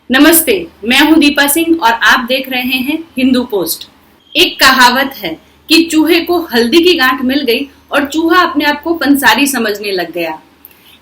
नमस्ते, मैं हूं दीपा सिंह और आप देख रहे हैं हिंदू पोस्ट। एक कहावत है कि चूहे को हल्दी की गांठ मिल गई और चूहा अपने आप को पंसारी समझने लग गया।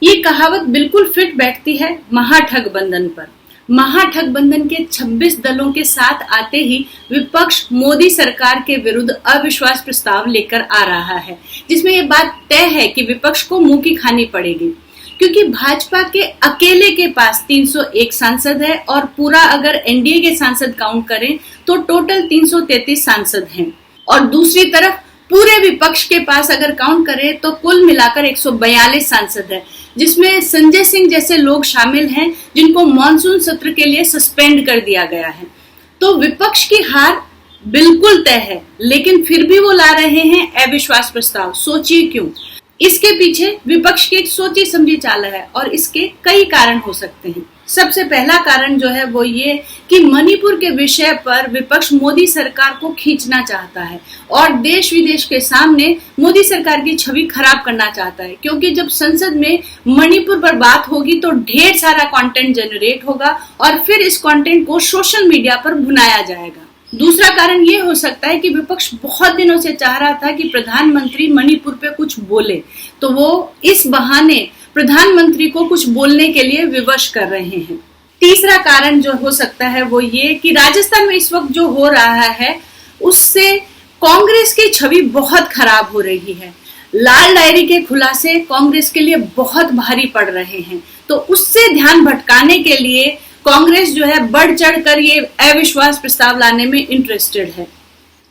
ये कहावत बिल्कुल फिट बैठती है महाठगबंधन पर। महाठगबंधन के 26 दलों के साथ आते ही विपक्ष मोदी सरकार के विरुद्ध अविश्वास प्रस्ताव लेकर आ रहा है, जिसमें ये बात तय है कि विपक्ष को मुंह की खानी पड़ेगी, क्योंकि भाजपा के अकेले के पास 301 सांसद है और पूरा अगर एनडीए के सांसद काउंट करें तो टोटल 333 सांसद हैं। और दूसरी तरफ पूरे विपक्ष के पास अगर काउंट करें तो कुल मिलाकर 142 सांसद है, जिसमें संजय सिंह जैसे लोग शामिल हैं जिनको मॉनसून सत्र के लिए सस्पेंड कर दिया गया है। तो विपक्ष की हार बिल्कुल तय है, लेकिन फिर भी वो ला रहे हैं अविश्वास प्रस्ताव। सोचिए क्यों? इसके पीछे विपक्ष की एक सोची समझी चाल है और इसके कई कारण हो सकते हैं। सबसे पहला कारण जो है वो ये कि मणिपुर के विषय पर विपक्ष मोदी सरकार को खींचना चाहता है और देश विदेश के सामने मोदी सरकार की छवि खराब करना चाहता है, क्योंकि जब संसद में मणिपुर पर बात होगी तो ढेर सारा कंटेंट जनरेट होगा और फिर इस कंटेंट को सोशल मीडिया पर भुनाया जाएगा। दूसरा कारण ये हो सकता है कि विपक्ष बहुत दिनों से चाह रहा था कि प्रधानमंत्री मणिपुर पे कुछ बोले, तो वो इस बहाने प्रधानमंत्री को कुछ बोलने के लिए विवश कर रहे हैं। तीसरा कारण जो हो सकता है वो ये कि राजस्थान में इस वक्त जो हो रहा है उससे कांग्रेस की छवि बहुत खराब हो रही है। लाल डायरी के खुलासे कांग्रेस के लिए बहुत भारी पड़ रहे हैं, तो उससे ध्यान भटकाने के लिए कांग्रेस जो है बढ़ चढ़ कर ये अविश्वास प्रस्ताव लाने में इंटरेस्टेड है।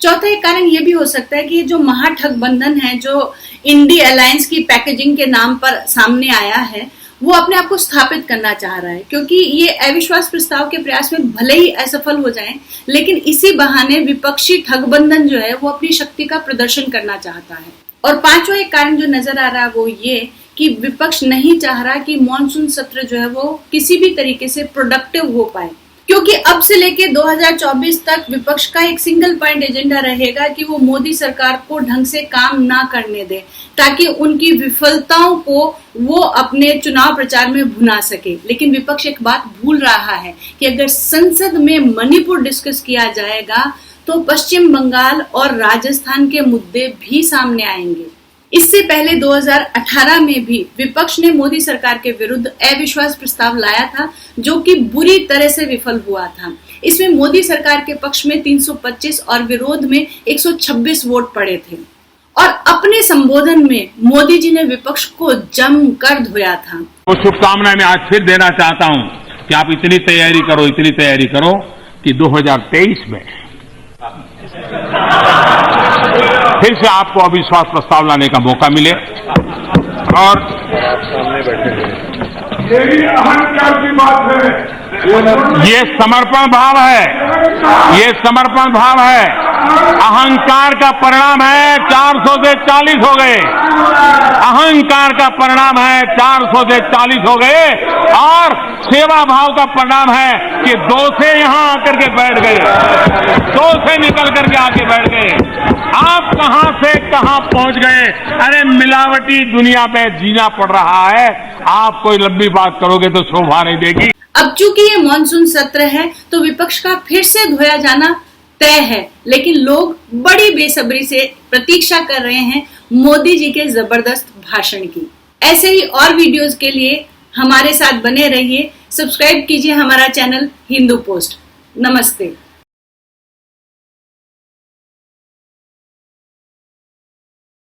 चौथा एक कारण ये भी हो सकता है कि जो महाठगबंधन है, जो इंडी अलायंस की पैकेजिंग के नाम पर सामने आया है, वो अपने आप को स्थापित करना चाह रहा है, क्योंकि ये अविश्वास प्रस्ताव के प्रयास में भले ही असफल हो जाएं, लेकिन इसी बहाने विपक्षी ठगबंधन जो है वो अपनी शक्ति का प्रदर्शन करना चाहता है। और पांचवा एक कारण जो नजर आ रहा है वो ये कि विपक्ष नहीं चाह रहा कि मॉनसून सत्र जो है वो किसी भी तरीके से प्रोडक्टिव हो पाए, क्योंकि अब से लेके 2024 तक विपक्ष का एक सिंगल पॉइंट एजेंडा रहेगा कि वो मोदी सरकार को ढंग से काम ना करने दे, ताकि उनकी विफलताओं को वो अपने चुनाव प्रचार में भुना सके। लेकिन विपक्ष एक बात भूल रहा है कि अगर संसद में मणिपुर डिस्कस किया जाएगा तो पश्चिम बंगाल और राजस्थान के मुद्दे भी सामने आएंगे। इससे पहले 2018 में भी विपक्ष ने मोदी सरकार के विरुद्ध अविश्वास प्रस्ताव लाया था, जो कि बुरी तरह से विफल हुआ था। इसमें मोदी सरकार के पक्ष में 325 और विरोध में 126 वोट पड़े थे। और अपने संबोधन में मोदी जी ने विपक्ष को जमकर धोया था। वो शुभकामनाएं मैं आज फिर देना चाहता हूं कि आप इतनी तैयारी करो कि 2023 में फिर से आपको अविश्वास प्रस्ताव लाने का मौका मिले। और ये समर्पण भाव है, अहंकार का परिणाम है 400 से 40 हो गए, अहंकार का परिणाम है 400 से 40 हो गए, और सेवा भाव का परिणाम है कि 2 से यहां आकर के बैठ गए, 2 से निकल करके आके बैठ गए। आप कहां से कहां पहुंच गए? अरे मिलावटी दुनिया में जीना पड़ रहा है। आप कोई लंबी बात करोगे तो शोभा नहीं देगी। अब चूंकि ये मॉनसून सत्र है तो विपक्ष का फिर से धोया जाना तय है, लेकिन लोग बड़ी बेसब्री से प्रतीक्षा कर रहे हैं मोदी जी के जबरदस्त भाषण की। ऐसे ही और वीडियोस के लिए हमारे साथ बने रहिए। सब्सक्राइब कीजिए हमारा चैनल हिंदू पोस्ट। नमस्ते।